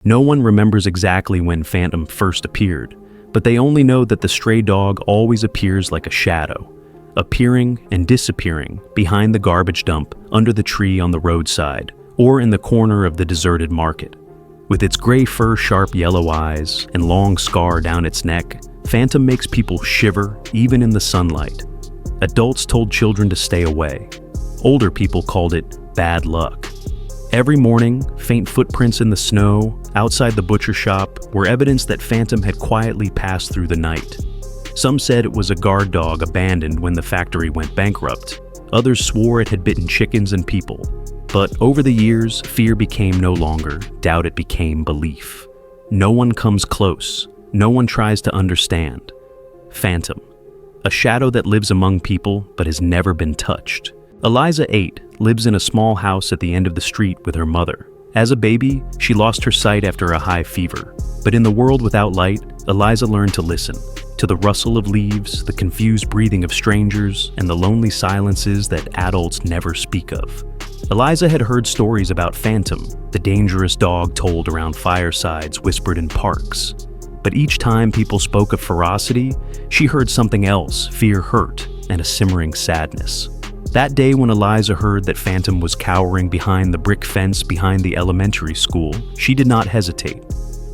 No one remembers exactly when Phantom first appeared, but they only know that the stray dog always appears like a shadow, appearing and disappearing behind the garbage dump, under the tree on the roadside, or in the corner of the deserted market. With its gray fur, sharp yellow eyes, and long scar down its neck, Phantom makes people shiver even in the sunlight. Adults told children to stay away. Older people called it bad luck. Every morning, faint footprints in the snow outside the butcher shop were evidence that Phantom had quietly passed through the night. Some said it was a guard dog abandoned when the factory went bankrupt. Others swore it had bitten chickens and people. But over the years, fear became no longer doubt, it became belief. No one comes close. No one tries to understand. Phantom, a shadow that lives among people but has never been touched. Eliza, 8, lives in a small house at the end of the street with her mother. As a baby, she lost her sight after a high fever. But in the world without light, Eliza learned to listen to the rustle of leaves, the confused breathing of strangers, and the lonely silences that adults never speak of. Eliza had heard stories about Phantom, the dangerous dog told around firesides, whispered in parks. But each time people spoke of ferocity, she heard something else, fear, hurt, and a simmering sadness. That day when Eliza heard that Phantom was cowering behind the brick fence behind the elementary school, she did not hesitate.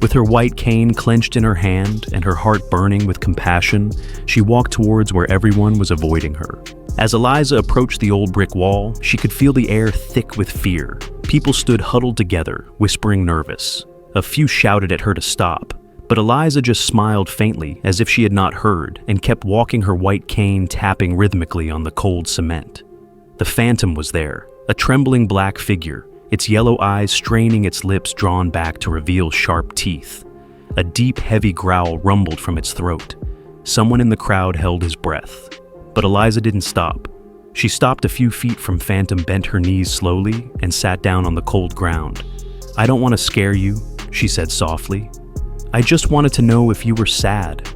With her white cane clenched in her hand and her heart burning with compassion, she walked towards where everyone was avoiding her. As Eliza approached the old brick wall, she could feel the air thick with fear. People stood huddled together, whispering nervous. A few shouted at her to stop, but Eliza just smiled faintly as if she had not heard and kept walking, her white cane tapping rhythmically on the cold cement. The Phantom was there, a trembling black figure, its yellow eyes straining, its lips drawn back to reveal sharp teeth. A deep, heavy growl rumbled from its throat. Someone in the crowd held his breath. But Eliza didn't stop. She stopped a few feet from Phantom, bent her knees slowly, and sat down on the cold ground. "I don't want to scare you," she said softly. "I just wanted to know if you were sad."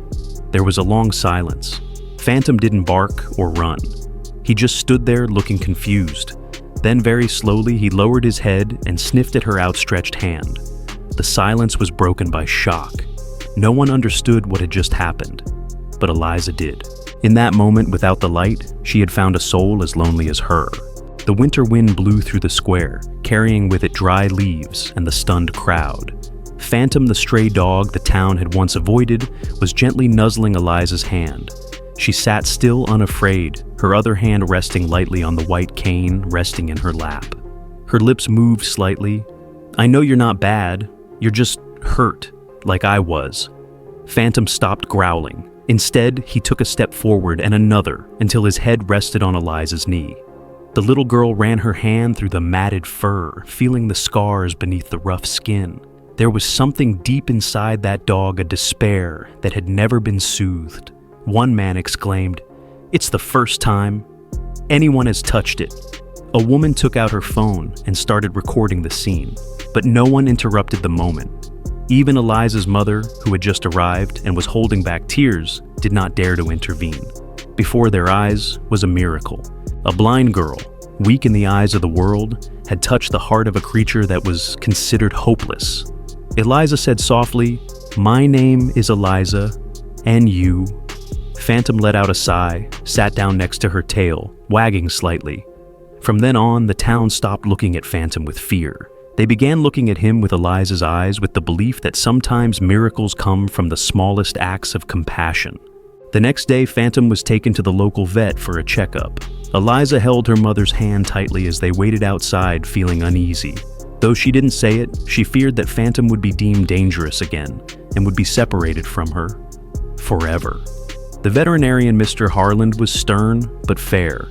There was a long silence. Phantom didn't bark or run. He just stood there looking confused. Then very slowly he lowered his head and sniffed at her outstretched hand. The silence was broken by shock. No one understood what had just happened, but Eliza did. In that moment, without the light, she had found a soul as lonely as her. The winter wind blew through the square, carrying with it dry leaves and the stunned crowd. Phantom, the stray dog the town had once avoided, was gently nuzzling Eliza's hand. She sat still, unafraid, her other hand resting lightly on the white cane resting in her lap. Her lips moved slightly. "I know you're not bad. You're just hurt, like I was." Phantom stopped growling. Instead, he took a step forward and another until his head rested on Eliza's knee. The little girl ran her hand through the matted fur, feeling the scars beneath the rough skin. There was something deep inside that dog, a despair that had never been soothed. One man exclaimed, "It's the first time anyone has touched it." A woman took out her phone and started recording the scene, but no one interrupted the moment. Even Eliza's mother, who had just arrived and was holding back tears, did not dare to intervene. Before their eyes was a miracle. A blind girl, weak in the eyes of the world, had touched the heart of a creature that was considered hopeless. Eliza said softly, "My name is Eliza, and you." Phantom let out a sigh, sat down next to her tail, wagging slightly. From then on, the town stopped looking at Phantom with fear. They began looking at him with Eliza's eyes, with the belief that sometimes miracles come from the smallest acts of compassion. The next day, Phantom was taken to the local vet for a checkup. Eliza held her mother's hand tightly as they waited outside, feeling uneasy. Though she didn't say it, she feared that Phantom would be deemed dangerous again and would be separated from her forever. The veterinarian, Mr. Harland, was stern but fair.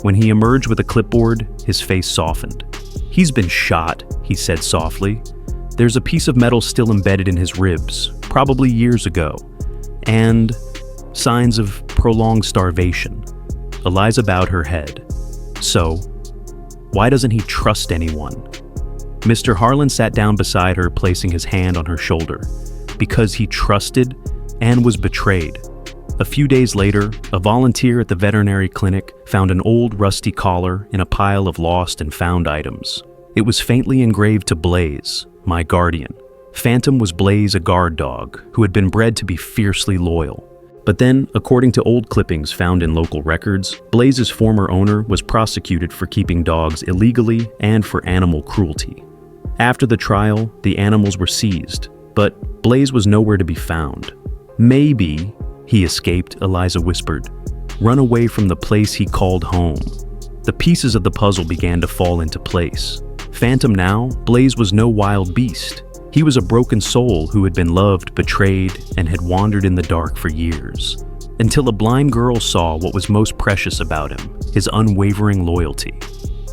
When he emerged with a clipboard, his face softened. "He's been shot," he said softly. "There's a piece of metal still embedded in his ribs, probably years ago, and signs of prolonged starvation." Eliza bowed her head. "So, why doesn't he trust anyone?" Mr. Harlan sat down beside her, placing his hand on her shoulder. "Because he trusted and was betrayed." A few days later, a volunteer at the veterinary clinic found an old rusty collar in a pile of lost and found items. It was faintly engraved to Blaze, my guardian. Phantom was Blaze, a guard dog who had been bred to be fiercely loyal. But then, according to old clippings found in local records, Blaze's former owner was prosecuted for keeping dogs illegally and for animal cruelty. After the trial, the animals were seized, but Blaze was nowhere to be found. Maybe he escaped, Eliza whispered. Run away from the place he called home. The pieces of the puzzle began to fall into place. Phantom now, Blaze was no wild beast. He was a broken soul who had been loved, betrayed, and had wandered in the dark for years. Until a blind girl saw what was most precious about him, his unwavering loyalty.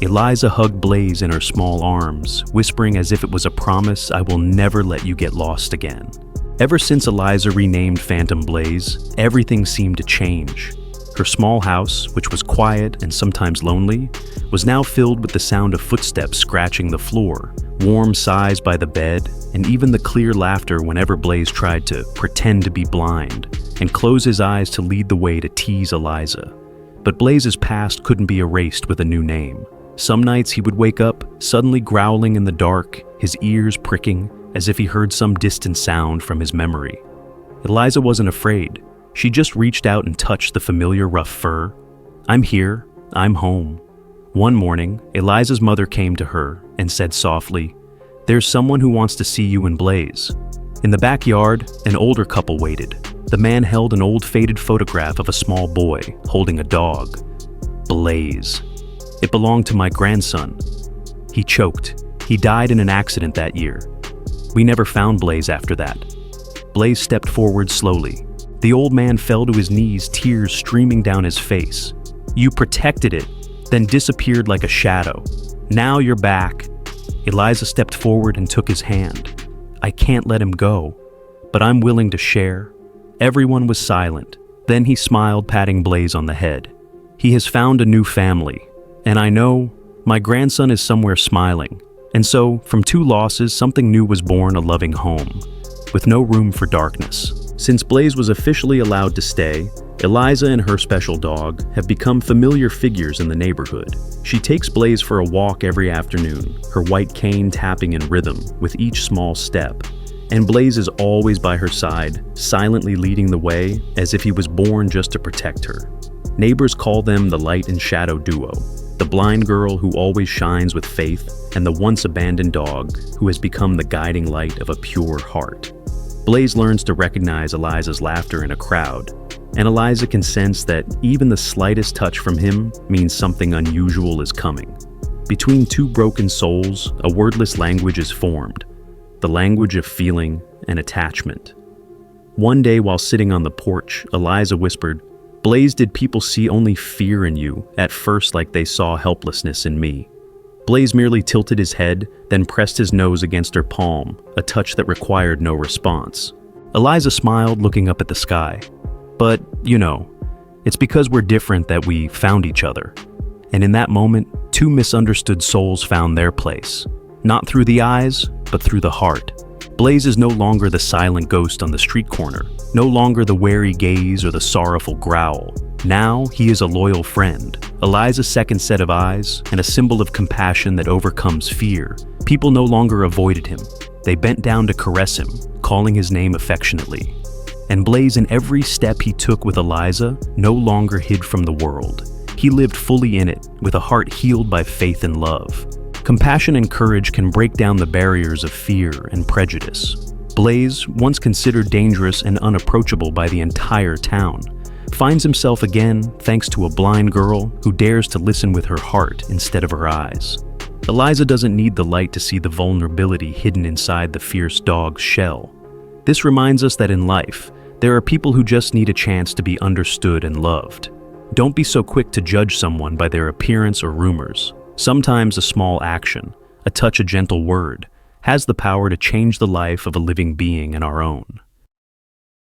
Eliza hugged Blaze in her small arms, whispering as if it was a promise, I will never let you get lost again. Ever since Eliza renamed Phantom Blaze, everything seemed to change. Her small house, which was quiet and sometimes lonely, was now filled with the sound of footsteps scratching the floor, warm sighs by the bed, and even the clear laughter whenever Blaze tried to pretend to be blind and close his eyes to lead the way to tease Eliza. But Blaze's past couldn't be erased with a new name. Some nights he would wake up, suddenly growling in the dark, his ears pricking, as if he heard some distant sound from his memory. Eliza wasn't afraid. She just reached out and touched the familiar rough fur. I'm here. I'm home. One morning, Eliza's mother came to her and said softly, There's someone who wants to see you and Blaze. In the backyard, an older couple waited. The man held an old faded photograph of a small boy holding a dog. Blaze. It belonged to my grandson. He choked. He died in an accident that year. We never found Blaze after that. Blaze stepped forward slowly. The old man fell to his knees, tears streaming down his face. You protected it, then disappeared like a shadow. Now you're back. Eliza stepped forward and took his hand. I can't let him go, but I'm willing to share. Everyone was silent. Then he smiled, patting Blaze on the head. He has found a new family, and I know my grandson is somewhere smiling. And so, from two losses, something new was born, a loving home, with no room for darkness. Since Blaze was officially allowed to stay, Eliza and her special dog have become familiar figures in the neighborhood. She takes Blaze for a walk every afternoon, her white cane tapping in rhythm with each small step. And Blaze is always by her side, silently leading the way as if he was born just to protect her. Neighbors call them the light and shadow duo, the blind girl who always shines with faith, and the once abandoned dog who has become the guiding light of a pure heart. Blaze learns to recognize Eliza's laughter in a crowd, and Eliza can sense that even the slightest touch from him means something unusual is coming. Between two broken souls, a wordless language is formed, the language of feeling and attachment. One day while sitting on the porch, Eliza whispered, Blaze, did people see only fear in you, at first like they saw helplessness in me? Blaze merely tilted his head, then pressed his nose against her palm, a touch that required no response. Eliza smiled, looking up at the sky. But, it's because we're different that we found each other. And in that moment, two misunderstood souls found their place. Not through the eyes, but through the heart. Blaze is no longer the silent ghost on the street corner, no longer the wary gaze or the sorrowful growl. Now he is a loyal friend, Eliza's second set of eyes, and a symbol of compassion that overcomes fear. People no longer avoided him. They bent down to caress him, calling his name affectionately. And Blaze, in every step he took with Eliza, no longer hid from the world. He lived fully in it, with a heart healed by faith and love. Compassion and courage can break down the barriers of fear and prejudice. Blaze, once considered dangerous and unapproachable by the entire town, finds himself again thanks to a blind girl who dares to listen with her heart instead of her eyes. Eliza doesn't need the light to see the vulnerability hidden inside the fierce dog's shell. This reminds us that in life, there are people who just need a chance to be understood and loved. Don't be so quick to judge someone by their appearance or rumors. Sometimes a small action, a touch, a gentle word, has the power to change the life of a living being and our own.